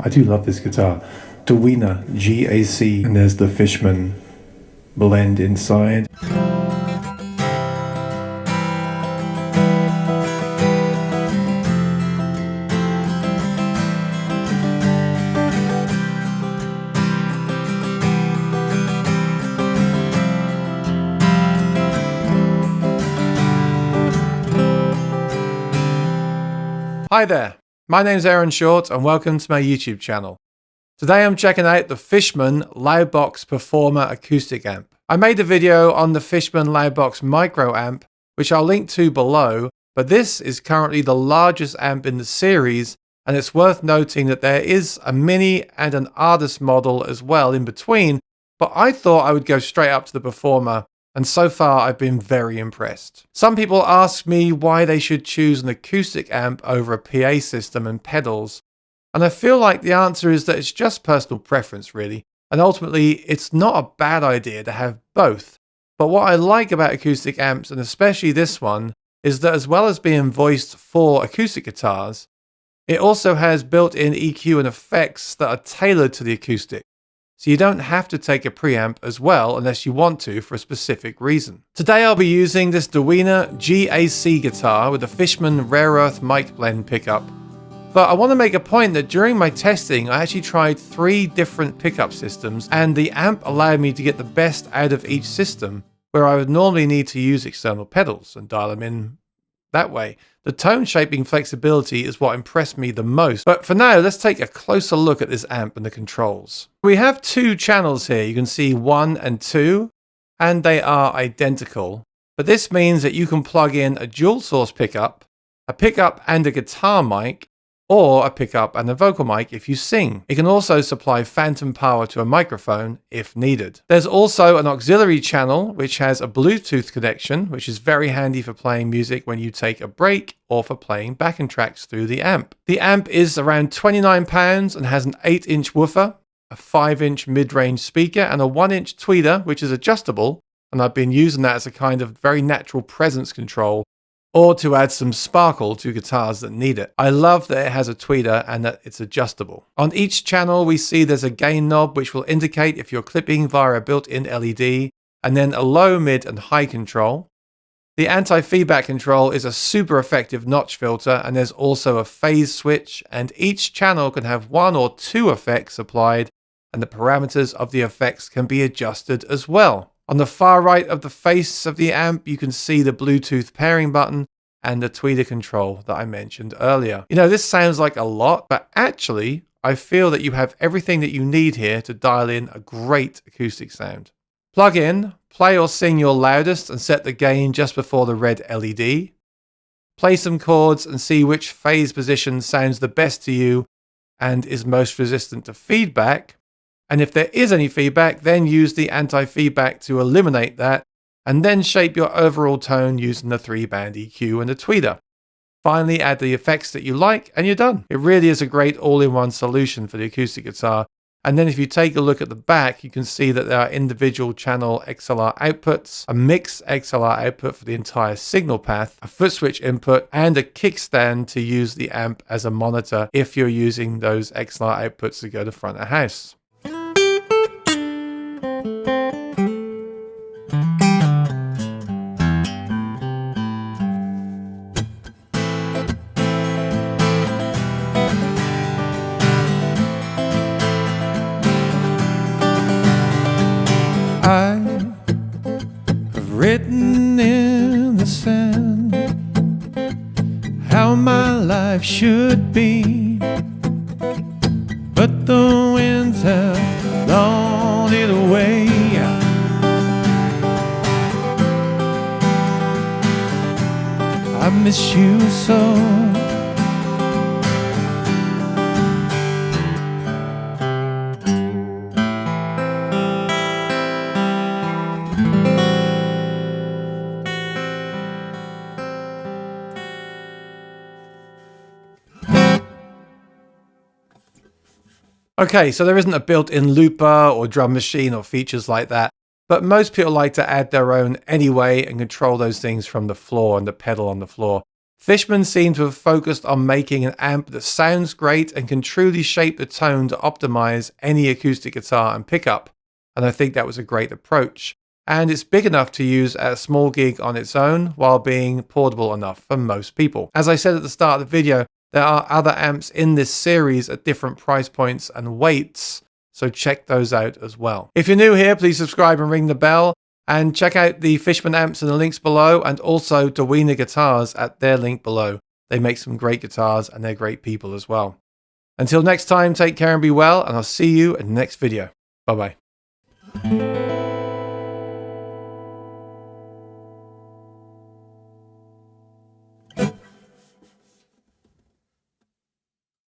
I do love this guitar. Duina GAC, and there's the Fishman blend inside. Hi there, my name's Aaron Short and welcome to my YouTube channel. Today I'm checking out the Fishman Loudbox Performer Acoustic Amp. I made a video on the Fishman Loudbox Micro Amp, which I'll link to below, but this is currently the largest amp in the series, and it's worth noting that there is a mini and an artist model as well in between, but I thought I would go straight up to the Performer, and so far I've been very impressed. Some people ask me why they should choose an acoustic amp over a PA system and pedals, and I feel like the answer is that it's just personal preference really, and ultimately it's not a bad idea to have both. But what I like about acoustic amps, and especially this one, is that as well as being voiced for acoustic guitars, it also has built-in EQ and effects that are tailored to the acoustic. So you don't have to take a preamp as well unless you want to for a specific reason. Today I'll be using this Duina GAC guitar with a Fishman Rare Earth mic blend pickup. But I want to make a point that during my testing I actually tried 3 different pickup systems, and the amp allowed me to get the best out of each system, where I would normally need to use external pedals and dial them in that way. The tone shaping flexibility is what impressed me the most. But for now, let's take a closer look at this amp and the controls. We have 2 channels here. You can see 1 and 2, and they are identical. But this means that you can plug in a dual source pickup, a pickup and a guitar mic, or a pickup and a vocal mic if you sing. It can also supply phantom power to a microphone if needed. There's also an auxiliary channel which has a Bluetooth connection, which is very handy for playing music when you take a break or for playing backing tracks through the amp. The amp is around £29 and has an 8-inch woofer, a 5-inch mid-range speaker, and a 1-inch tweeter which is adjustable, and I've been using that as a kind of very natural presence control, or to add some sparkle to guitars that need it. I love that it has a tweeter and that it's adjustable. On each channel we see there's a gain knob which will indicate if you're clipping via a built-in LED, and then a low, mid and high control. The anti-feedback control is a super effective notch filter, and there's also a phase switch, and each channel can have 1 or 2 effects applied, and the parameters of the effects can be adjusted as well. On the far right of the face of the amp, you can see the Bluetooth pairing button and the tweeter control that I mentioned earlier. You know, this sounds like a lot, but actually, I feel that you have everything that you need here to dial in a great acoustic sound. Plug in, play or sing your loudest and set the gain just before the red LED. Play some chords and see which phase position sounds the best to you and is most resistant to feedback. And if there is any feedback, then use the anti-feedback to eliminate that, and then shape your overall tone using the 3-band EQ and the tweeter. Finally, add the effects that you like, and you're done. It really is a great all-in-one solution for the acoustic guitar. And then if you take a look at the back, you can see that there are individual channel XLR outputs, a mix XLR output for the entire signal path, a foot switch input, and a kickstand to use the amp as a monitor if you're using those XLR outputs to go to front of house. I have written in the sand how my life should be, but the winds have blown it away. I miss you so. Okay, so there isn't a built-in looper or drum machine or features like that, but most people like to add their own anyway and control those things from the floor and the pedal on the floor. Fishman seemed to have focused on making an amp that sounds great and can truly shape the tone to optimize any acoustic guitar and pickup, and I think that was a great approach. And it's big enough to use at a small gig on its own while being portable enough for most people. As I said at the start of the video, there are other amps in this series at different price points and weights, so check those out as well. If you're new here, please subscribe and ring the bell, and check out the Fishman amps in the links below, and also Dewena guitars at their link below. They make some great guitars and they're great people as well. Until next time, take care and be well, and I'll see you in the next video. Bye bye.